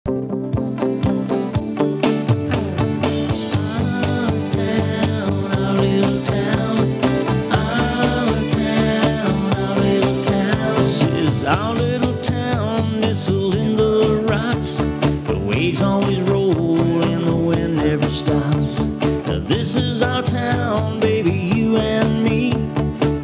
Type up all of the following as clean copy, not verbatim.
Our little town nestled in the rocks. The waves always roll and the wind never stops. This is our town, baby, you and me.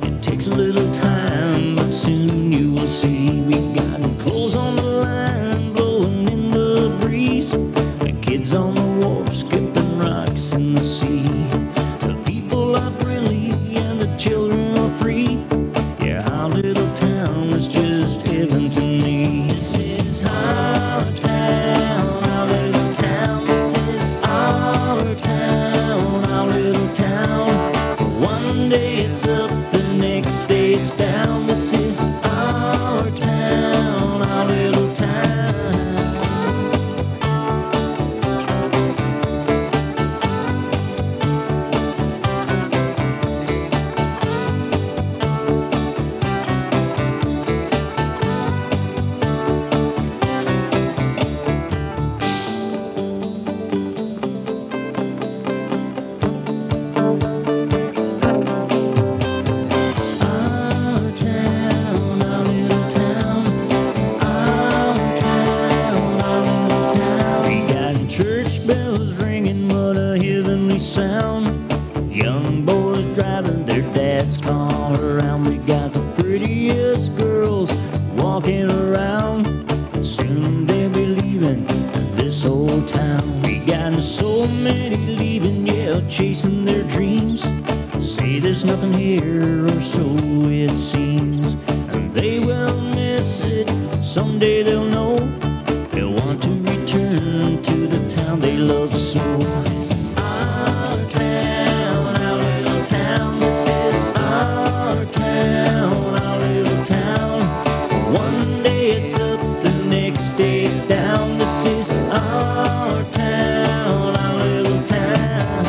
It takes a little time, but soon you will see. We got clothes on the line, blowing in the breeze. The kids on the wharf, skipping rocks in the sea. The people are friendly and the children are free. Yeah, our little town is just heaven to me. This is our town, our little town. This is our town, our little town. One day it's up, the next day it's down. This is our town, our little town. Sound. Young boys driving their dad's car around. We got the prettiest girls walking around. Soon they'll be leaving this old town. We got so many leaving, yeah, chasing their dreams. Say there's nothing here, or so it seems. And they will miss it, someday they'll know. They'll want to return to the town they love so. One day it's up, the next day it's down. This is our town, our little town.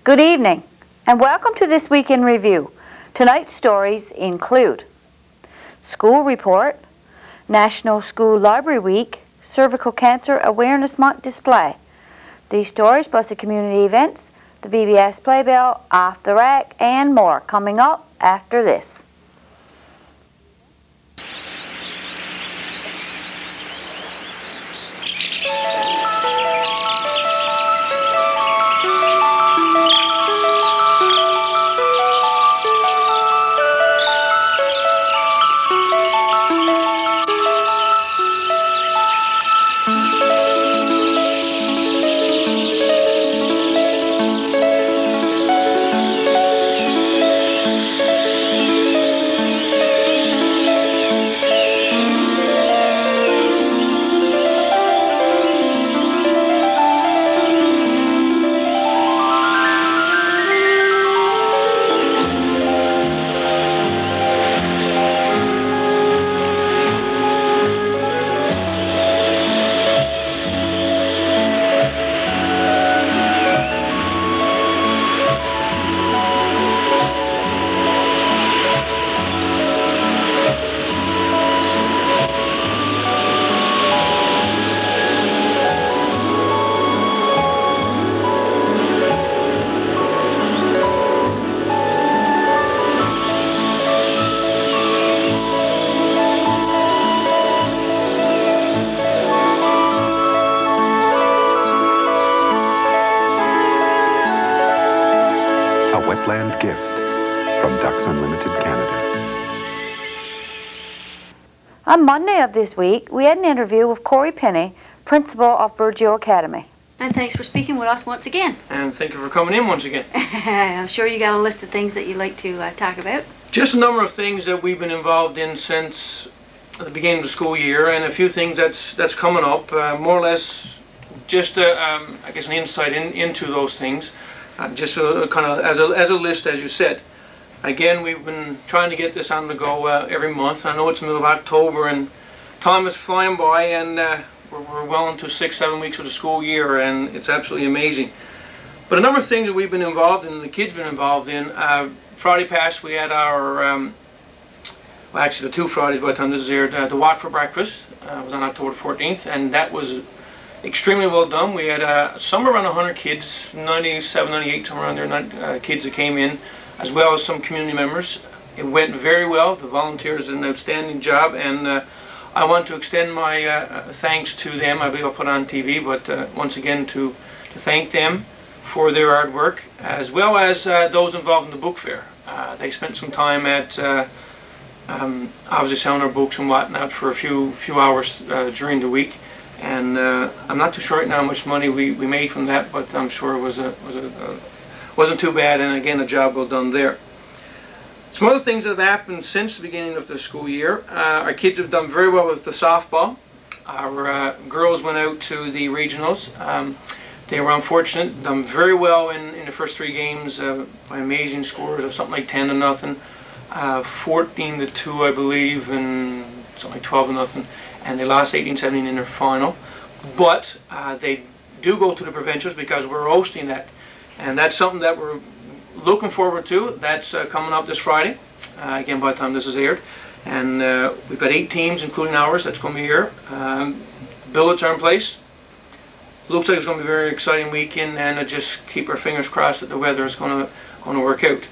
Good evening, and welcome to this week in review. Tonight's stories include School Report, National School Library Week, Cervical Cancer Awareness Month Display. These stories plus the community events, the BBS Playbill, Off the Rack, and more coming up after this. Wetland gift from Ducks Unlimited Canada. On Monday of this week, we had an interview with Corey Penny, principal of Burgeo Academy. And thanks for speaking with us once again. And thank you for coming in once again. I'm sure you got a list of things that you'd like to talk about. Just a number of things that we've been involved in since the beginning of the school year, and a few things that's coming up. More or less, just I guess an insight into those things. Just kind of as a list, as you said. Again, we've been trying to get this on the go every month. I know it's the middle of October and time is flying by, and we're well into 6-7 weeks of the school year, and it's absolutely amazing. But a number of things that we've been involved in, the kids been involved in. Friday past we had our, well actually the 2 Fridays by the time this is aired, the walk for breakfast was on October 14th, and that was extremely well done. We had somewhere around 100 kids, 97, 98, somewhere around there, kids that came in, as well as some community members. It went very well. The volunteers did an outstanding job, and I want to extend my thanks to them. I believe I'll put on TV, but once again to thank them for their hard work, as well as those involved in the book fair. They spent some time at obviously selling our books and whatnot for a few hours during the week, and I'm not too sure right now how much money we made from that, but I'm sure it wasn't too bad, and again a job well done there. Some other things that have happened since the beginning of the school year. Our kids have done very well with the softball. Our girls went out to the regionals. They were unfortunate, done very well in the first 3 games by amazing scores of something like 10-0, 14-2 I believe, and something like 12-0, and they lost 18-17 in their final. But they do go to the provincials because we're hosting that, and that's something that we're looking forward to. That's coming up this Friday, again by the time this is aired, and we've got 8 teams including ours that's going to be here. Billets are in place. Looks like it's going to be a very exciting weekend, and just keep our fingers crossed that the weather is going to work out.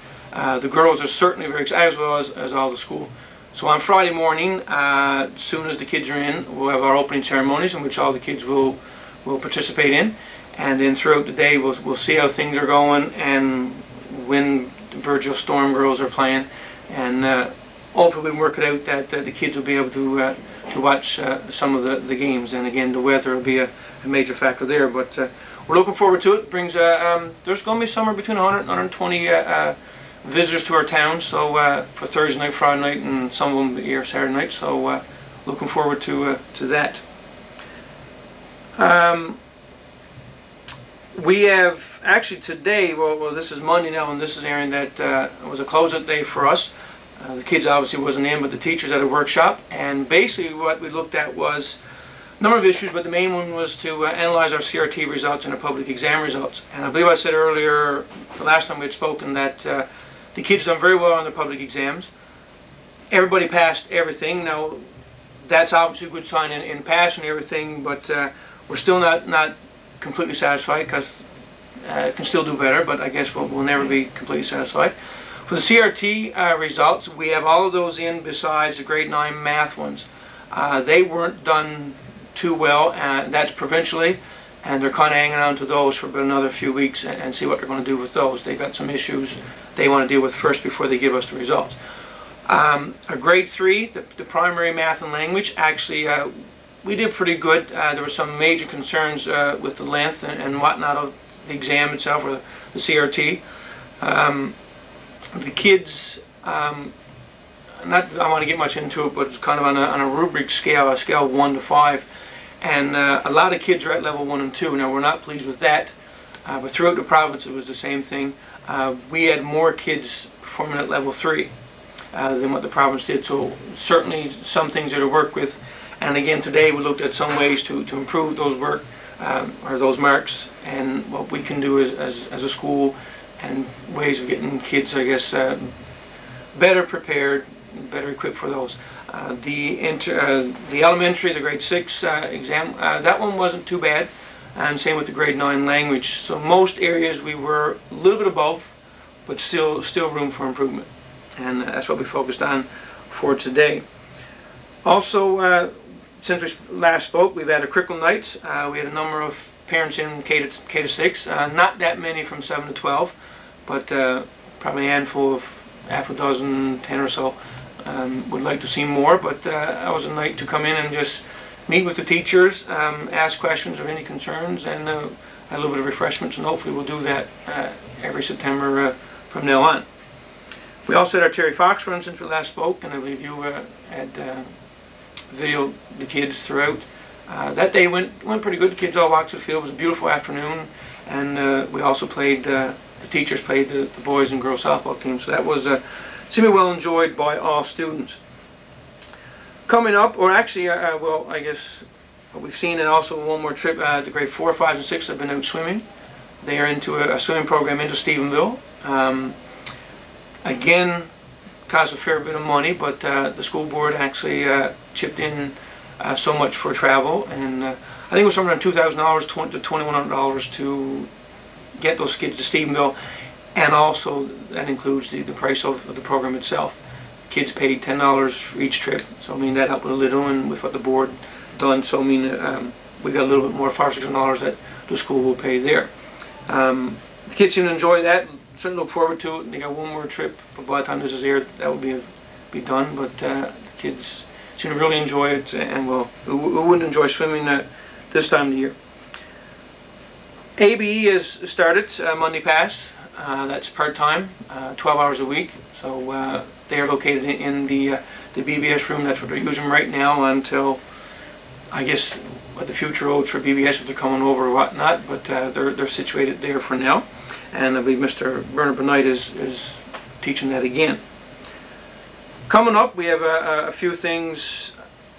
The girls are certainly very excited, as well as all the school. So on Friday morning, as soon as the kids are in, we'll have our opening ceremonies in which all the kids will participate in, and then throughout the day we'll see how things are going and when the Virgil Storm girls are playing, and hopefully we can work it out that the kids will be able to watch some of the games, and again the weather will be a major factor there, but we're looking forward to it. Brings there's going to be somewhere between 100 and 120 visitors to our town, so for Thursday night, Friday night, and some of them here Saturday night, so looking forward to that. We have actually today, well this is Monday now and this is airing, that it was a closeout day for us. The kids obviously wasn't in, but the teachers had a workshop, and basically what we looked at was a number of issues, but the main one was to analyze our CRT results and our public exam results. And I believe I said earlier, the last time we had spoken, that the kids done very well on their public exams. Everybody passed everything. Now that's obviously a good sign in passing everything, but we're still not completely satisfied, because it can still do better, but I guess we'll never be completely satisfied. For the CRT results, we have all of those in besides the grade 9 math ones. They weren't done too well, and that's provincially, and they're kind of hanging on to those for about another few weeks and see what they're going to do with those. They've got some issues they want to deal with first before they give us the results. Our grade 3, the primary math and language, actually we did pretty good. There were some major concerns with the length and whatnot of the exam itself, or the CRT. The kids, I want to get much into it, but it's kind of on a rubric scale, a scale of 1 to 5. And a lot of kids are at level 1 and 2. Now we're not pleased with that, but throughout the province it was the same thing. We had more kids performing at level 3 than what the province did, so certainly some things there to work with. And again today we looked at some ways to improve those or those marks, and what we can do as a school, and ways of getting kids, I guess, better prepared, better equipped for those. The elementary, the grade 6 exam, that one wasn't too bad, and same with the grade 9 language. So most areas we were a little bit above, but still room for improvement, and that's what we focused on for today. Also, since we last spoke, we've had a curriculum night. We had a number of parents in K to 6, not that many from 7 to 12, but probably a handful of half a dozen, 10 or so. Would like to see more, but that was a night to come in and just meet with the teachers, ask questions or any concerns, and a little bit of refreshments, and hopefully we'll do that every September from now on. We also had our Terry Fox run since we last spoke, and I believe you had videoed the kids throughout. That day went pretty good. The kids all walked to the field. It was a beautiful afternoon, and we also played, the teachers played the boys and girls softball team, so that was seemingly well enjoyed by all students. Coming up, or actually, well, I guess what we've seen, and also one more trip, the grade 4, 5, and 6 have been out swimming. They are into a swimming program into Stephenville. Again, cost a fair bit of money, but the school board actually chipped in so much for travel, and I think it was somewhere around $2,000 to $2,100 to get those kids to Stephenville, and also that includes the price of the program itself. Kids paid $10 for each trip, so I mean that helped a little, and with what the board done, so I mean we got a little bit more, $500-600 that the school will pay there. The kids seem to enjoy that. Certainly look forward to it. They got one more trip, but by the time this is aired, that will be done. But the kids seem to really enjoy it, and who wouldn't enjoy swimming this time of the year? ABE has started Monday Pass. That's part-time, 12 hours a week. So they are located in the BBS room. That's what they're using right now until, I guess, what the future holds for BBS if they're coming over or whatnot. But they're situated there for now. And I believe Mr. Bernard Benight is teaching that again. Coming up, we have a few things.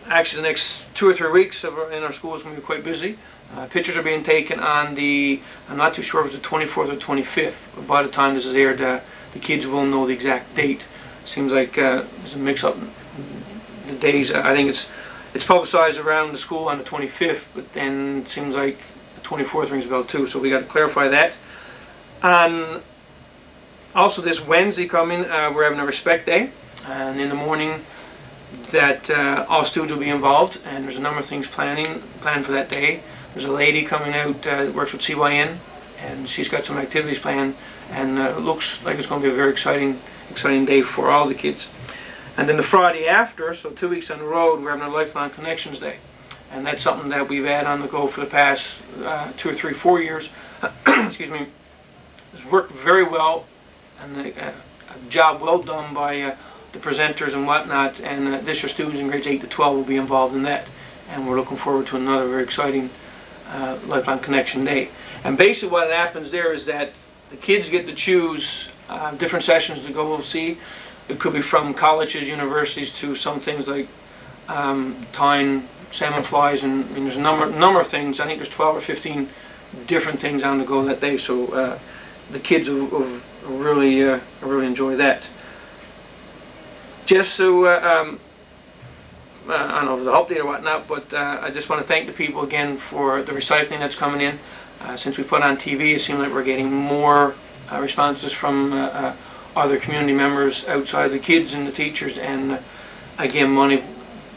Actually, the next 2 or 3 weeks in our school is going to be quite busy. Pictures are being taken on I'm not too sure if it's the 24th or 25th, but by the time this is aired, the kids will know the exact date. Seems like there's a mix-up in the days. I think it's publicized around the school on the 25th, but then it seems like the 24th rings a bell too, so we got to clarify that. Also this Wednesday coming, we're having a Respect Day, and in the morning that all students will be involved, and there's a number of things planned for that day. There's a lady coming out that works with CYN, and she's got some activities planned, and it looks like it's going to be a very exciting day for all the kids. And then the Friday after, so 2 weeks on the road, we're having a Lifelong Connections Day, and that's something that we've had on the go for the past 2 or 3, 4 years. Excuse me. It's worked very well, and a job well done by the presenters and whatnot, and this year students in grades 8 to 12 will be involved in that, and we're looking forward to another very exciting Lifelong Connection Day. And basically what happens there is that the kids get to choose different sessions to go see. It could be from colleges, universities, to some things like tying salmon flies, and I mean, there's a number of things. I think there's 12 or 15 different things on the go that day, so the kids will really enjoy that. Just so, I don't know if it's a help date or whatnot, but I just want to thank the people again for the recycling that's coming in. Since we put on TV, it seems like we're getting more responses from other community members outside the kids and the teachers, and again, money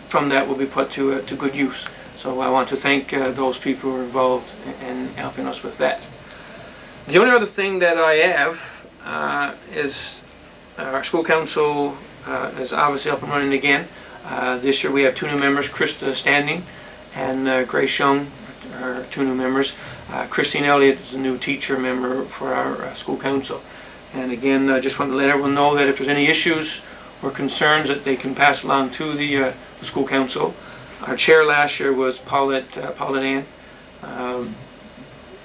from that will be put to good use. So I want to thank those people who are involved in helping us with that. The only other thing that I have is our school council is obviously up and running again. This year we have 2 new members, Krista Standing and Grace Young are 2 new members. Christine Elliott is a new teacher member for our school council. And again, I just want to let everyone know that if there's any issues or concerns that they can pass along to the school council. Our chair last year was Paulette Ann.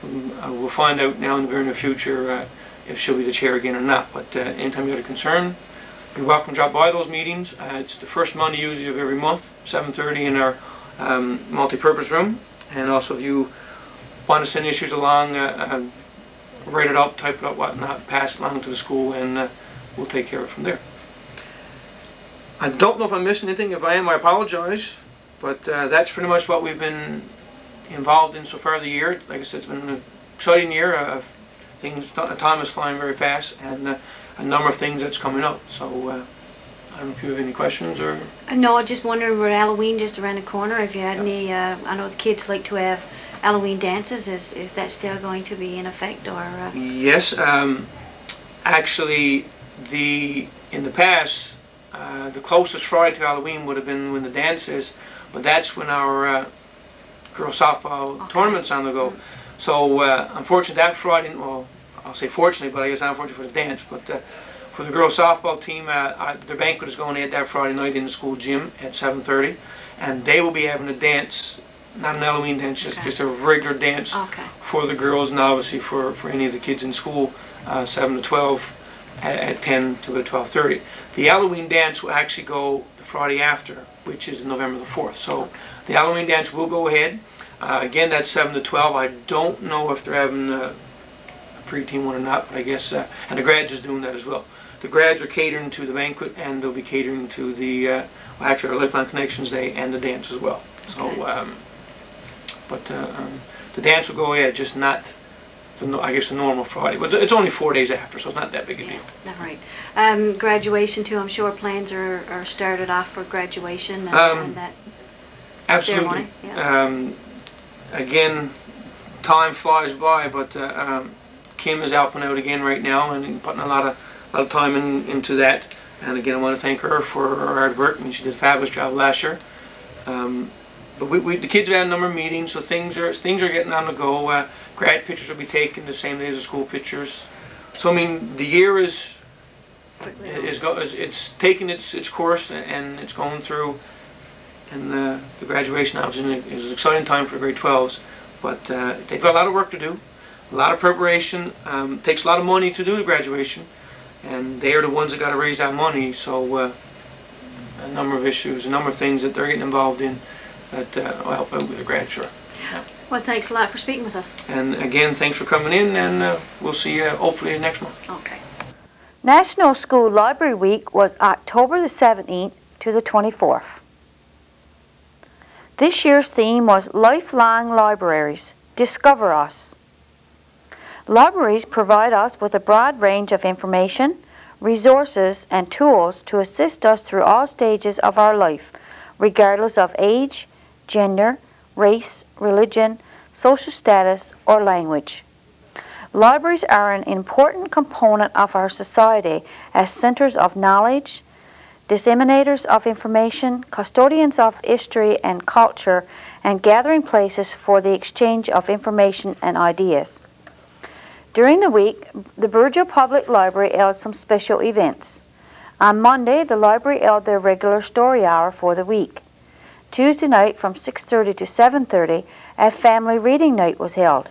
We'll find out now in the very near future if she'll be the chair again or not. But anytime you have a concern, you're welcome to drop by those meetings. It's the first Monday usually of every month, 7:30 in our multi-purpose room. And also if you want to send issues along, write it up, type it up, whatnot, pass it along to the school, and we'll take care of it from there. I don't know if I'm missing anything. If I am, I apologize. But that's pretty much what we've been involved in so far the year. Like I said, it's been an exciting year. Time is flying very fast, and a number of things that's coming up. So I don't know if you have any questions or... No, I just wondering, we're Halloween just around the corner. If you had any, I know the kids like to have Halloween dances. Is that still going to be in effect, or? Yes, actually, in the past, the closest Friday to Halloween would have been when the dance is, but that's when our girls softball tournament's on the go. So unfortunately, that Friday, well, I'll say fortunately, but I guess unfortunately for the dance, but For the girls softball team, their banquet is going ahead that Friday night in the school gym at 7:30, and they will be having a dance, not an Halloween dance, just a regular dance for the girls, and obviously for any of the kids in school, 7 to 12 at 10 to 12:30. The Halloween dance will actually go the Friday after, which is November the 4th. So the Halloween dance will go ahead. Again, that's 7 to 12. I don't know if they're having a pre-team one or not, but I guess, and the grads is doing that as well. The grads are catering to the banquet, and they'll be catering to the, well, actually our Lifeline Connections Day and the dance as well. So, but the dance will go ahead, just not, I guess, the normal Friday. But it's only 4 days after, so it's not that big a deal. All right. Graduation too, I'm sure plans are started off for graduation and that absolutely. ceremony. Yeah. Again, time flies by, but Kim is helping out again right now and putting a lot of time into that. And again, I want to thank her for her hard work. I mean, she did a fabulous job last year. But the kids have had a number of meetings, so things are getting on the go. Grad pictures will be taken the same day as the school pictures. So I mean, the year it's taking its course and it's going through. And the graduation obviously is an exciting time for grade 12s, but they've got a lot of work to do, a lot of preparation. Takes a lot of money to do the graduation, and they are the ones that got to raise that money. So a number of issues, a number of things that they're getting involved in that will help out with the grad, sure. Yeah. Well, thanks a lot for speaking with us. And again, thanks for coming in, and we'll see you hopefully next month. Okay. National School Library Week was October the 17th to the 24th. This year's theme was Lifelong Libraries, Discover Us. Libraries provide us with a broad range of information, resources, and tools to assist us through all stages of our life, regardless of age, gender, race, religion, social status, or language. Libraries are an important component of our society as centers of knowledge, disseminators of information, custodians of history and culture, and gathering places for the exchange of information and ideas. During the week, the Burgeo Public Library held some special events. On Monday, the library held their regular story hour for the week. Tuesday night from 6:30 to 7:30, a family reading night was held.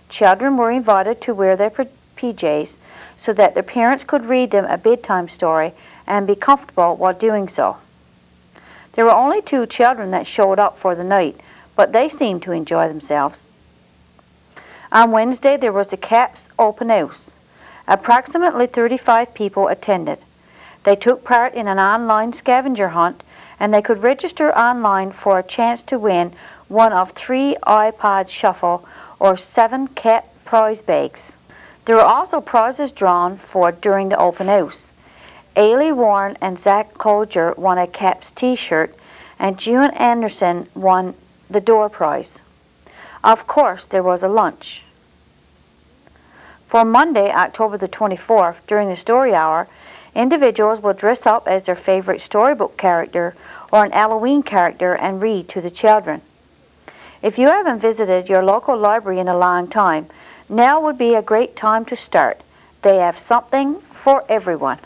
Children were invited to wear their PJs so that their parents could read them a bedtime story and be comfortable while doing so. There were only 2 children that showed up for the night, but they seemed to enjoy themselves. On Wednesday, there was the CAPS Open House. Approximately 35 people attended. They took part in an online scavenger hunt, and they could register online for a chance to win one of 3 iPod Shuffle or 7 CAP prize bags. There were also prizes drawn for during the open house. Ailey Warren and Zach Calder won a CAPS t-shirt, and June Anderson won the door prize. Of course, there was a lunch. For Monday, October the 24th, during the story hour, individuals will dress up as their favorite storybook character or an Halloween character and read to the children. If you haven't visited your local library in a long time, now would be a great time to start. They have something for everyone.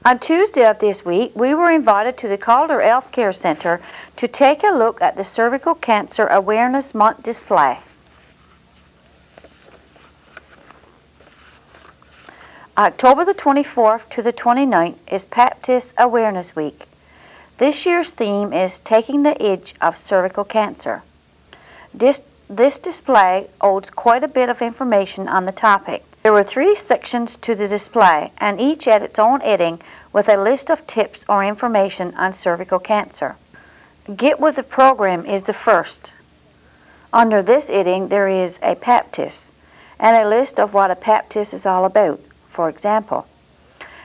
On Tuesday of this week, we were invited to the Calder Health Care Center to take a look at the Cervical Cancer Awareness Month display. October the 24th to the 29th is Baptist Awareness Week. This year's theme is Taking the Edge of Cervical Cancer. This display holds quite a bit of information on the topic. There were 3 sections to the display, and each had its own heading with a list of tips or information on cervical cancer. Get with the program is the first. Under this heading, there is a pap test and a list of what a pap test is all about. For example,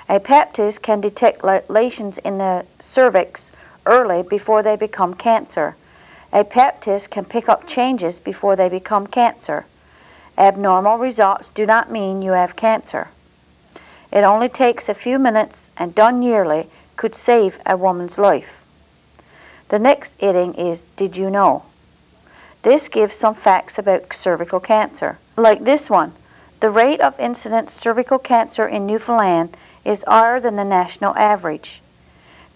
a pap test can detect lesions in the cervix early before they become cancer. A pap test can pick up changes before they become cancer. Abnormal results do not mean you have cancer. It only takes a few minutes, and done yearly could save a woman's life. The next heading is Did You Know? This gives some facts about cervical cancer. Like this one, the rate of incident cervical cancer in Newfoundland is higher than the national average.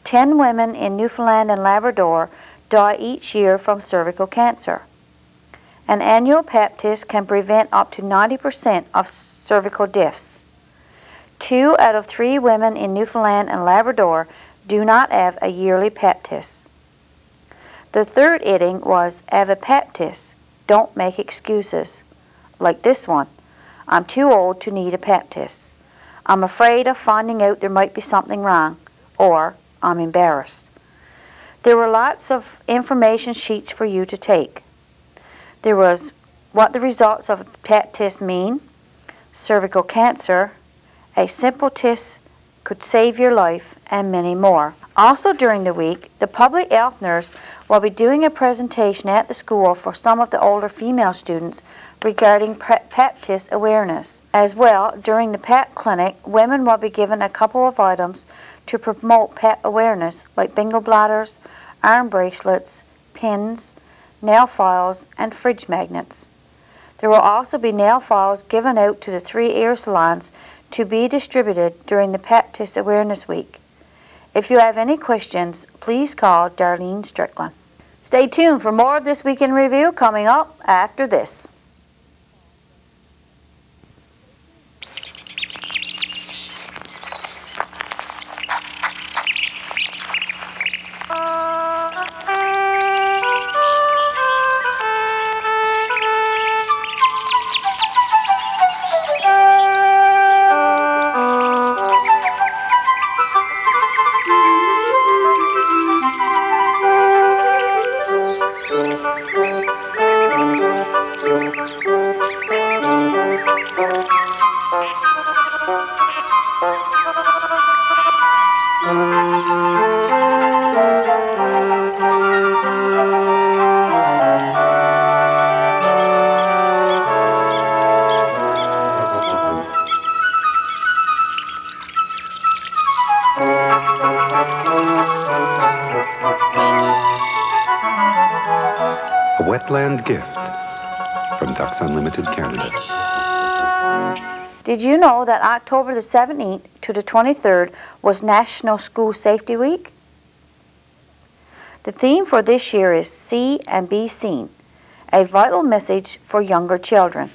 10 women in Newfoundland and Labrador die each year from cervical cancer. An annual Pap test can prevent up to 90% of cervical deaths. 2 out of 3 women in Newfoundland and Labrador do not have a yearly Pap test. The third heading was have a Pap test. Don't make excuses. Like this one. I'm too old to need a Pap test. I'm afraid of finding out there might be something wrong. Or I'm embarrassed. There were lots of information sheets for you to take. There was what the results of a Pap test mean, cervical cancer, a simple test could save your life, and many more. Also during the week, the public health nurse will be doing a presentation at the school for some of the older female students regarding Pap test awareness. As well, during the Pap clinic, women will be given a couple of items to promote Pap awareness, like bingo bladders, arm bracelets, pins, nail files, and fridge magnets. There will also be nail files given out to the 3 hair salons to be distributed during the Pap test awareness week. If you have any questions, please call Darlene Strickland. Stay tuned for more of This Week in Review coming up after this. A wetland gift from Ducks Unlimited Canada. Did you know that October the 17th to the 23rd was National School Safety Week? The theme for this year is See and Be Seen, a vital message for younger children.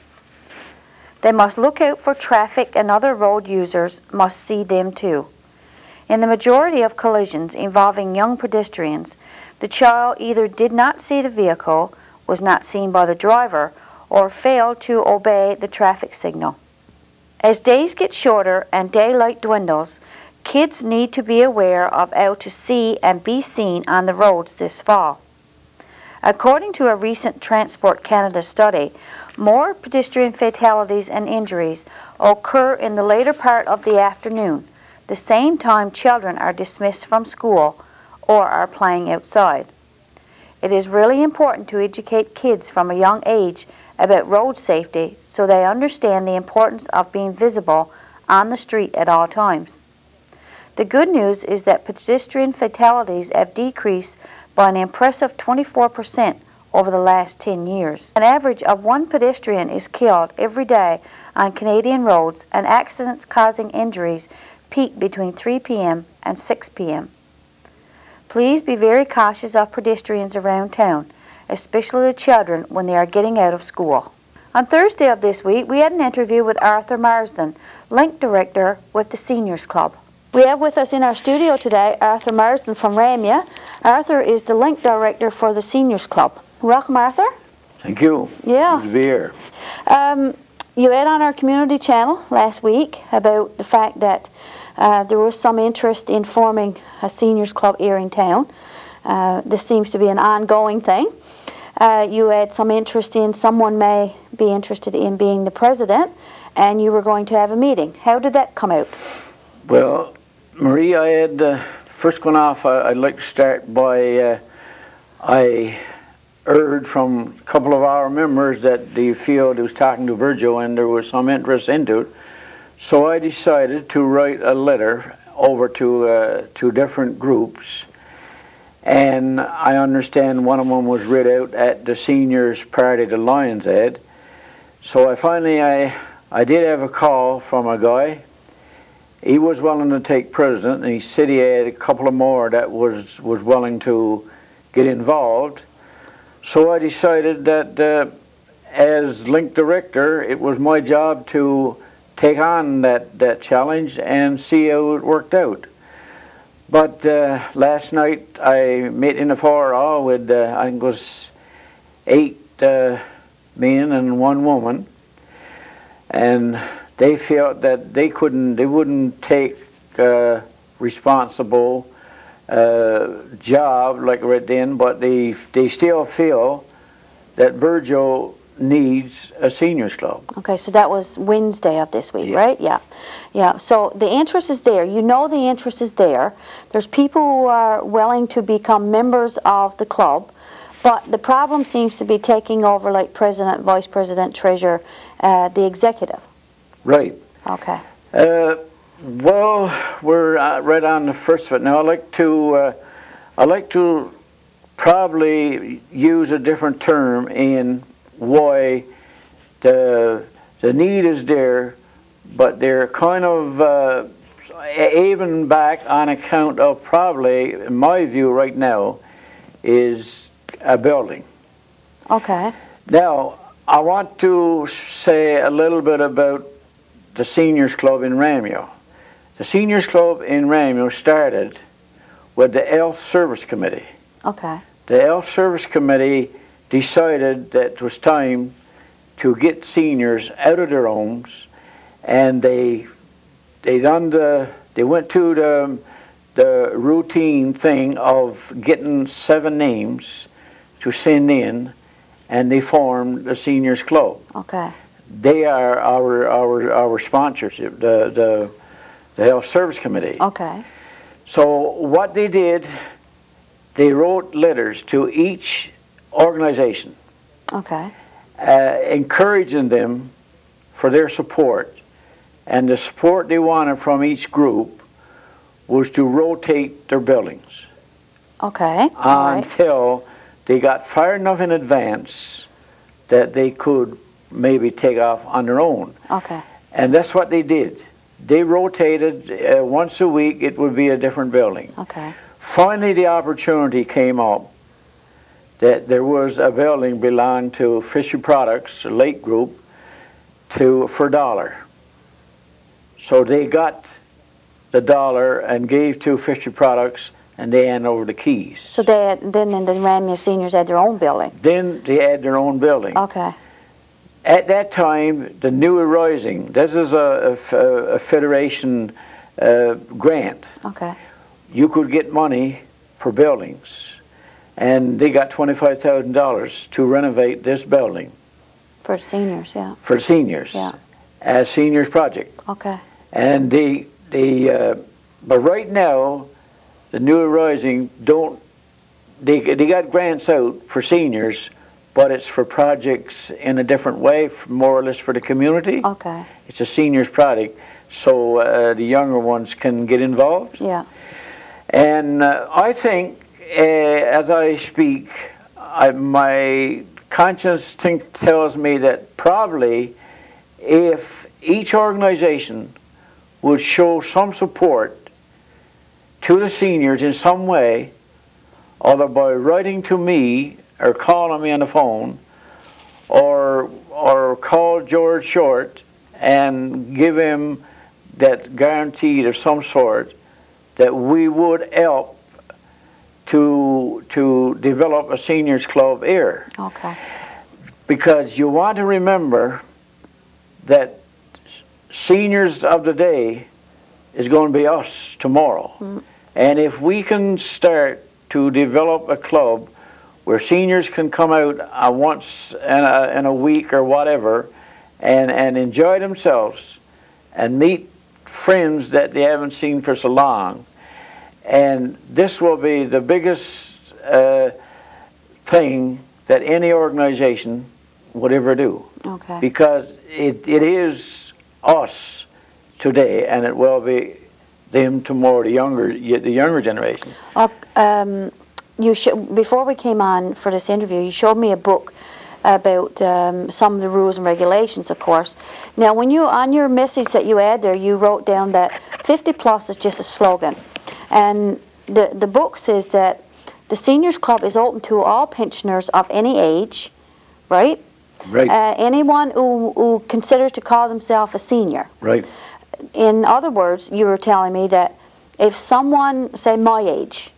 They must look out for traffic and other road users must see them too. In the majority of collisions involving young pedestrians, the child either did not see the vehicle, was not seen by the driver, or failed to obey the traffic signal. As days get shorter and daylight dwindles, kids need to be aware of how to see and be seen on the roads this fall. According to a recent Transport Canada study, more pedestrian fatalities and injuries occur in the later part of the afternoon, the same time children are dismissed from school or are playing outside. It is really important to educate kids from a young age about road safety so they understand the importance of being visible on the street at all times. The good news is that pedestrian fatalities have decreased by an impressive 24% over the last 10 years. An average of 1 pedestrian is killed every day on Canadian roads, and accidents causing injuries peak between 3 p.m. and 6 p.m. Please be very cautious of pedestrians around town, especially the children when they are getting out of school. On Thursday of this week, we had an interview with Arthur Marsden, Link Director with the Seniors Club. We have with us in our studio today Arthur Marsden from Ramia. Arthur is the Link Director for the Seniors Club. Welcome, Arthur. Thank you. Yeah. Good to be here. You had on our community channel last week about the fact that there was some interest in forming a seniors club here in town. This seems to be an ongoing thing. You had some interest in someone may be interested in being the president, and you were going to have a meeting. How did that come out? Well, Marie, I had first going off, I'd like to start by I heard from a couple of our members that the field was talking to Virgil and there was some interest into it. So I decided to write a letter over to different groups, and I understand one of them was read out at the seniors party at the Lions Head. So I finally, I did have a call from a guy, he was willing to take president, and he said he had a couple of more that was willing to get involved. So I decided that as link director, it was my job to take on that challenge and see how it worked out. But last night I met in the fore with I think it was 8 men and 1 woman, and they felt that they wouldn't take responsible job like right then, but they still feel that Virgil needs a seniors club. Okay, so that was Wednesday of this week, Yeah. right? Yeah. Yeah, so the interest is there. You know the interest is there. There's people who are willing to become members of the club, but the problem seems to be taking over like president, vice president, treasurer, the executive. Right. Okay. Well, we're right on the first of it now. I like to probably use a different term in why the need is there, but they're kind of even back on account of probably, in my view right now, is a building. Okay. Now, I want to say a little bit about the Seniors Club in Ramio. The Seniors Club in Ramio started with the Health Service Committee. Okay. The Health Service Committee decided that it was time to get seniors out of their homes, and they went to the routine thing of getting 7 names to send in, and they formed the Seniors Club. Okay. They are our sponsorship, the Health Service Committee. Okay. So what they did, they wrote letters to each organization, Okay. encouraging them for their support, and the support they wanted from each group was to rotate their buildings Okay. All right. until they got far enough in advance that they could maybe take off on their own. Okay. And that's what they did. They rotated once a week. It would be a different building. Okay. Finally, the opportunity came up that there was a building belonged to Fisher Products, a Lake Group, for $1. So they got the $1 and gave to Fisher Products, and they handed over the keys. So then the Ramio seniors had their own building. Then they had their own building. Okay. At that time, the New Rising, this is a federation grant. Okay. You could get money for buildings, and they got $25,000 to renovate this building For seniors, yeah. for seniors, Yeah. as seniors project. Okay. And but right now, the New Rising they got grants out for seniors, but it's for projects in a different way, more or less for the community. Okay. It's a seniors project, so the younger ones can get involved. Yeah. And I think, as I speak, my conscience tells me that probably if each organization would show some support to the seniors in some way, either by writing to me or calling me on the phone, or call George Short and give him that guarantee of some sort that we would help to develop a seniors club here. Okay. Because you want to remember that seniors of the day is going to be us tomorrow. Mm. And if we can start to develop a club where seniors can come out once in a week or whatever and enjoy themselves and meet friends that they haven't seen for so long, and this will be the biggest thing that any organization would ever do. Okay. Because it is us today, and it will be them tomorrow, the younger generation. Before we came on for this interview, you showed me a book about some of the rules and regulations, of course. Now, when you, on your message that you had there, you wrote down that 50 plus is just a slogan. And the book says that the Seniors Club is open to all pensioners of any age, right? Right. Anyone who considers to call themselves a senior. Right. In other words, you were telling me that if someone, say my age,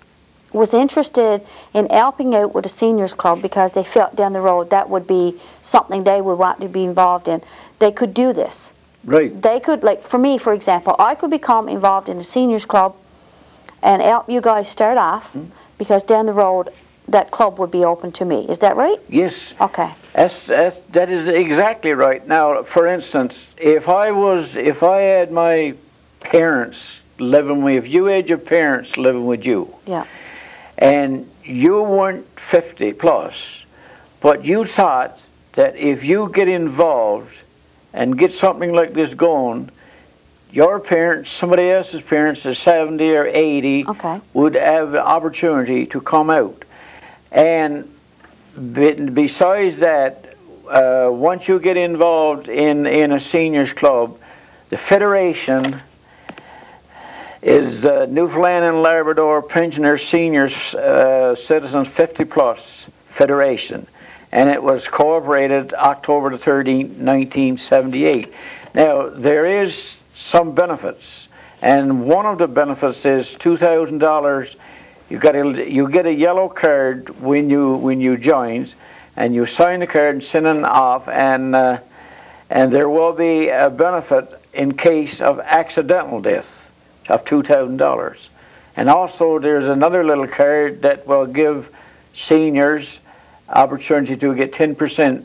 was interested in helping out with a seniors club because they felt down the road that would be something they would want to be involved in, they could do this. Right. They could, like for me, for example, I could become involved in the seniors club and help you guys start off, because down the road that club would be open to me. Is that right? Yes. Okay. That is exactly right. Now, for instance, if I had my parents living with, if you had your parents living with you, Yeah. and you weren't 50 plus, but you thought that if you get involved and get something like this going, your parents, somebody else's parents at 70 or 80 Okay. would have the opportunity to come out. And besides that, once you get involved in a seniors club, the federation is Newfoundland and Labrador Pensioners Seniors Citizens 50 Plus Federation, and it was incorporated October the 13th, 1978. Now, there is some benefits, and one of the benefits is $2,000. You get a yellow card when you join, and you sign the card and send it off, and there will be a benefit in case of accidental death of $2,000. And also there's another little card that will give seniors opportunity to get 10%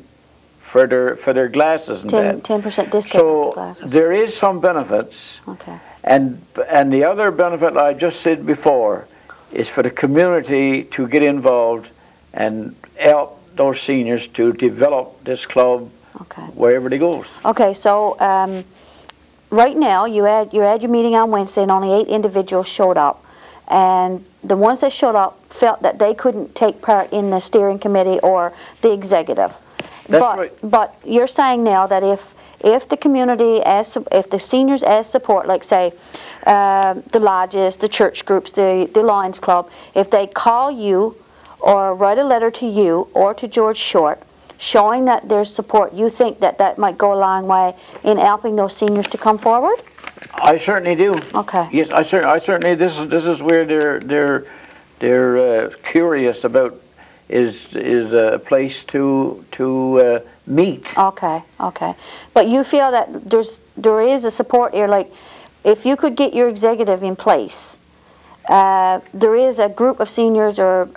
for their glasses and that. 10% discount So for glasses. there is some benefits. Okay. And the other benefit I just said before is for the community to get involved and help those seniors to develop this club wherever they go. Okay, so right now you had your meeting on Wednesday and only 8 individuals showed up. And the ones that showed up felt that they couldn't take part in the steering committee or the executive. That's right. But you're saying now that if the community, if the seniors as support, like say the lodges, the church groups, the Lions Club, if they call you or write a letter to you or to George Short showing that there's support, you think that that might go a long way in helping those seniors to come forward? I certainly do. Okay. Yes, I certainly. This is where they're curious about is a place to meet. Okay, okay. But you feel that there is a support here, like if you could get your executive in place, there is a group of seniors, or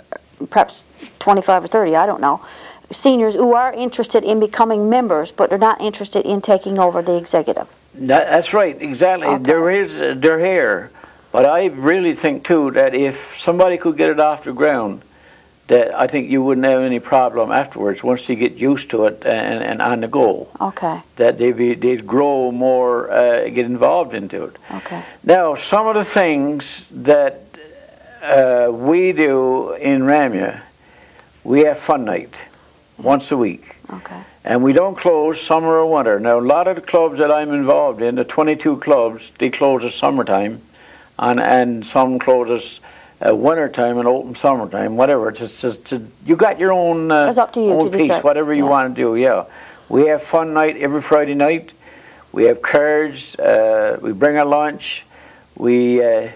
perhaps 25 or 30, I don't know, seniors who are interested in becoming members, but they're not interested in taking over the executive. That's right, exactly. Okay. They're here, but I really think too that if somebody could get it off the ground, that I think you wouldn't have any problem afterwards once you get used to it and on the go. Okay. That they'd grow more, get involved into it. Okay. Now, some of the things that we do in Ramya, we have fun night once a week. Okay. And we don't close summer or winter. Now, a lot of the clubs that I'm involved in, the 22 clubs, they close at summertime, and some closes winter time and open summertime, whatever. It's just you got your own It's up to you own to piece, decide. whatever you want to do. Yeah, we have fun night every Friday night. We have cards. We bring a lunch. We charge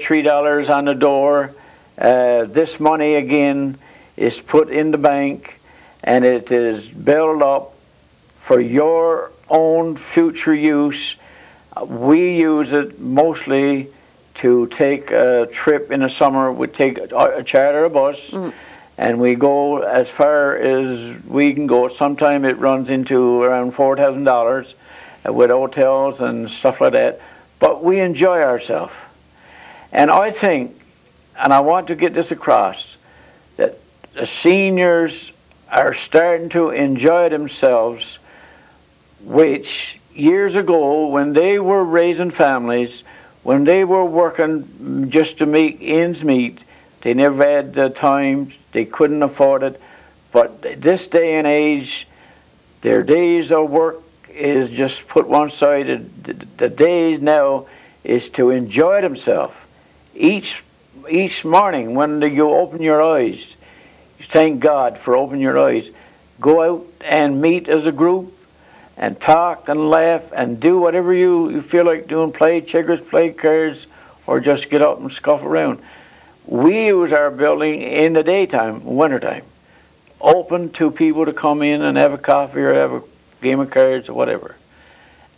$3 on the door. This money again is put in the bank, and it is built up for your own future use. We use it mostly to take a trip in the summer. We take a charter a bus, and we go as far as we can go. Sometimes it runs into around $4,000 with hotels and stuff like that. But we enjoy ourselves. And I think, and I want to get this across, that the seniors are starting to enjoy themselves, which years ago when they were raising families, when they were working just to make ends meet, they never had the time, they couldn't afford it. But this day and age, their days of work is just put one side. The days now is to enjoy themselves. Each morning when you open your eyes, you thank God for opening your eyes. Go out and meet as a group and talk and laugh and do whatever you feel like doing. Play checkers, play cards, or just get up and scuff around. We use our building in the daytime, wintertime, open to people to come in and have a coffee or have a game of cards or whatever.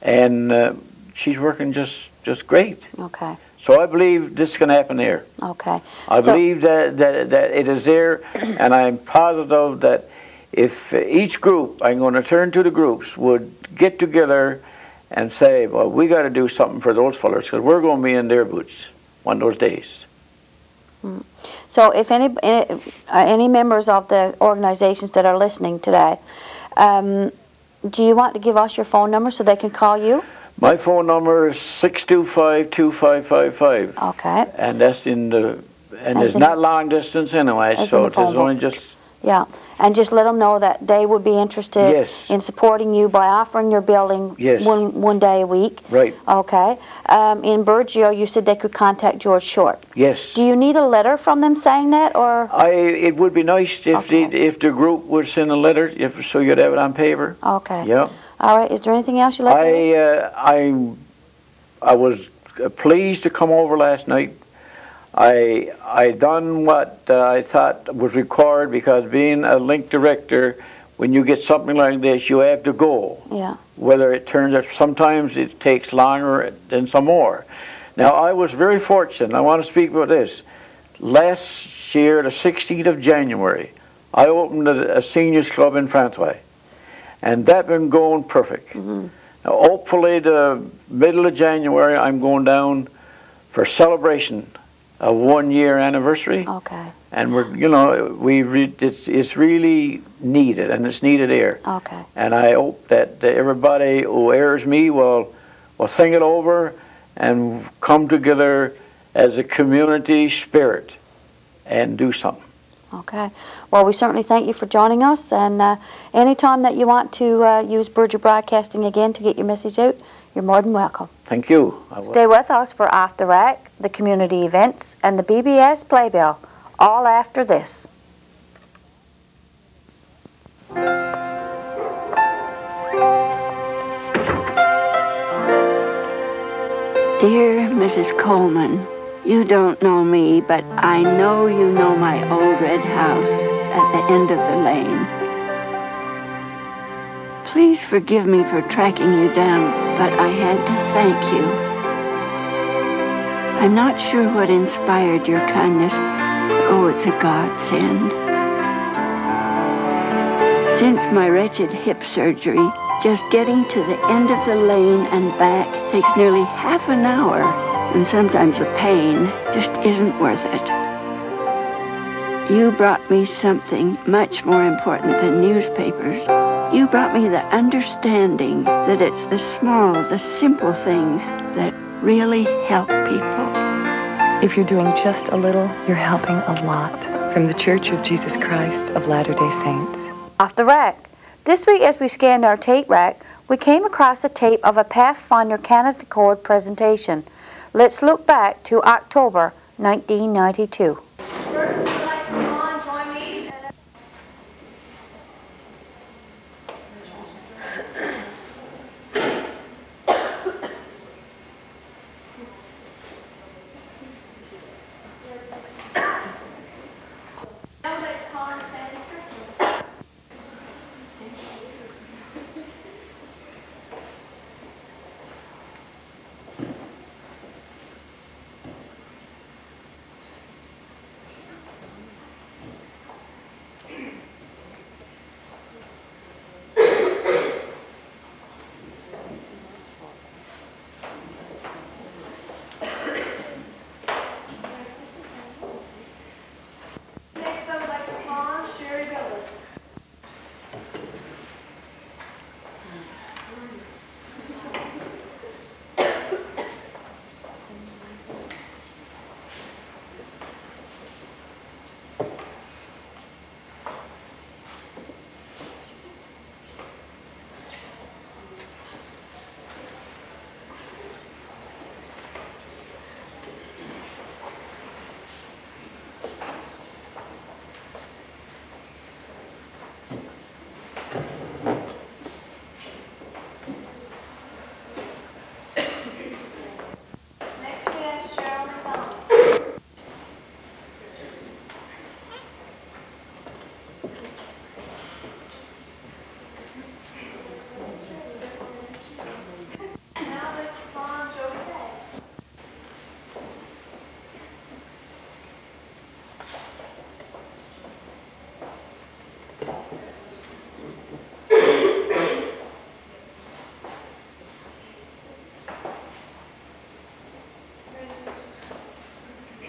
And she's working just great. Okay. So I believe this can happen there. Okay. I believe that it is there, and I'm positive that if each group, I'm going to turn to the groups, would get together and say, well, we got to do something for those fellas because we're going to be in their boots one of those days. So if any members of the organizations that are listening today, do you want to give us your phone number so they can call you? My phone number is 625-2555. Okay. And that's in the, and it's not long distance anyway, so it's only just... Yeah, and just let them know that they would be interested in supporting you by offering your building one day a week. Right. Okay. In Burgeo, you said they could contact George Short. Yes. Do you need a letter from them saying that, or? It would be nice if if the group would send a letter, so you'd have it on paper. Okay. Yeah. All right. Is there anything else you'd like to add? I was pleased to come over last night. I done what I thought was required, because being a link director, when you get something like this, you have to go. Yeah. Whether it turns out, sometimes it takes longer than some more. Now, I was very fortunate. I want to speak about this. Last year, the 16th of January, I opened a seniors club in Francois, and that's been going perfect. Now, hopefully, the middle of January, I'm going down for celebration. A 1-year anniversary. Okay. And we're, you know, it's really needed, and it's needed here. Okay. And I hope that everybody who hears me will think it over and come together as a community spirit and do something. Okay. Well, we certainly thank you for joining us, and anytime that you want to use Burgeo Broadcasting again to get your message out, you're more than welcome. Thank you. Stay with us for Off the Rack, the community events, and the BBS Playbill, all after this. Dear Mrs. Coleman, you don't know me, but I know you know my old red house at the end of the lane. Please forgive me for tracking you down, but I had to thank you. I'm not sure what inspired your kindness, but oh, it's a godsend. Since my wretched hip surgery, just getting to the end of the lane and back takes nearly half an hour, and sometimes the pain just isn't worth it. You brought me something much more important than newspapers. You brought me the understanding that it's the small, the simple things that really help people. If you're doing just a little, you're helping a lot. From the Church of Jesus Christ of Latter-day Saints. Off the Rack. This week, as we scanned our tape rack, we came across a tape of a Pathfinder Canada Chord presentation. Let's look back to October 1992.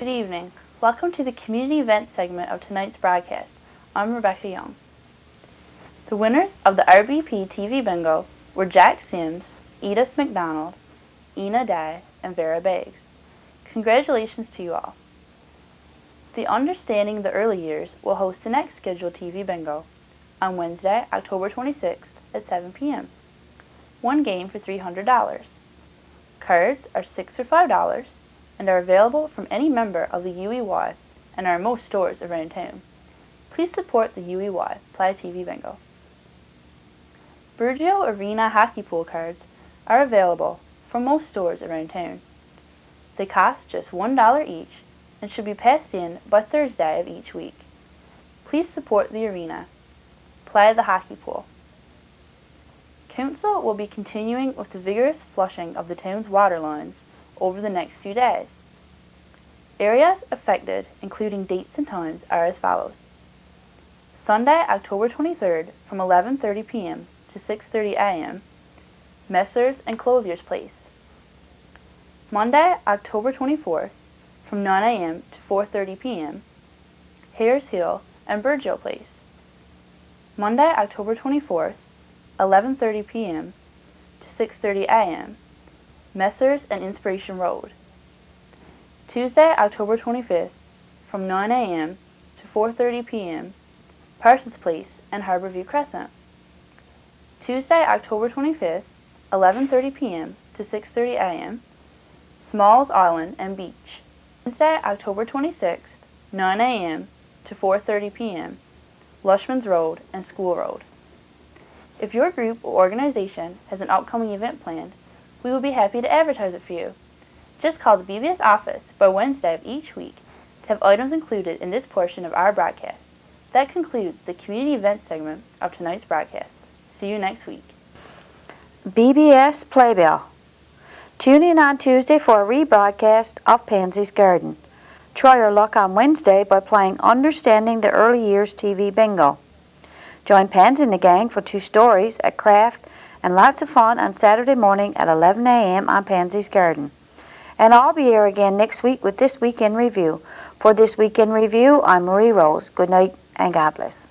Good evening. Welcome to the community events segment of tonight's broadcast. I'm Rebecca Young. The winners of the RBP TV Bingo were Jack Sims, Edith McDonald, Ina Day, and Vera Beggs. Congratulations to you all. The Understanding the Early Years will host the next scheduled TV Bingo on Wednesday, October 26th at 7 p.m. One game for $300. Cards are $6 or $5 and are available from any member of the UEY and are in most stores around town. Please support the UEY Play TV Bingo. Burgio Arena hockey pool cards are available from most stores around town. They cost just $1 each and should be passed in by Thursday of each week. Please support the arena. Play the hockey pool. Council will be continuing with the vigorous flushing of the town's water lines over the next few days. Areas affected, including dates and times, are as follows. Sunday, October 23rd from 11:30 p.m. to 6:30 a.m., Messers and Clothier's Place. Monday, October 24th from 9 a.m. to 4:30 p.m., Hares Hill and Burgio Place. Monday, October 24th, 11:30 p.m. to 6:30 a.m., Messers and Inspiration Road. Tuesday, October 25th, from 9 a.m. to 4:30 p.m., Parsons Place and Harborview Crescent. Tuesday, October 25th, 11:30 p.m. to 6:30 a.m., Smalls Island and Beach. Wednesday, October 26th, 9 a.m. to 4:30 p.m., Lushman's Road and School Road. If your group or organization has an upcoming event planned, we will be happy to advertise it for you. Just call the BBS office by Wednesday of each week to have items included in this portion of our broadcast. That concludes the community events segment of tonight's broadcast. See you next week. BBS Playbill. Tune in on Tuesday for a rebroadcast of Pansy's Garden. Try your luck on Wednesday by playing Understanding the Early Years TV Bingo. Join Pansy and the gang for 2 stories, a craft, and lots of fun on Saturday morning at 11 a.m. on Pansy's Garden. And I'll be here again next week with This Week in Review. For This Week in Review, I'm Marie Rose. Good night and God bless.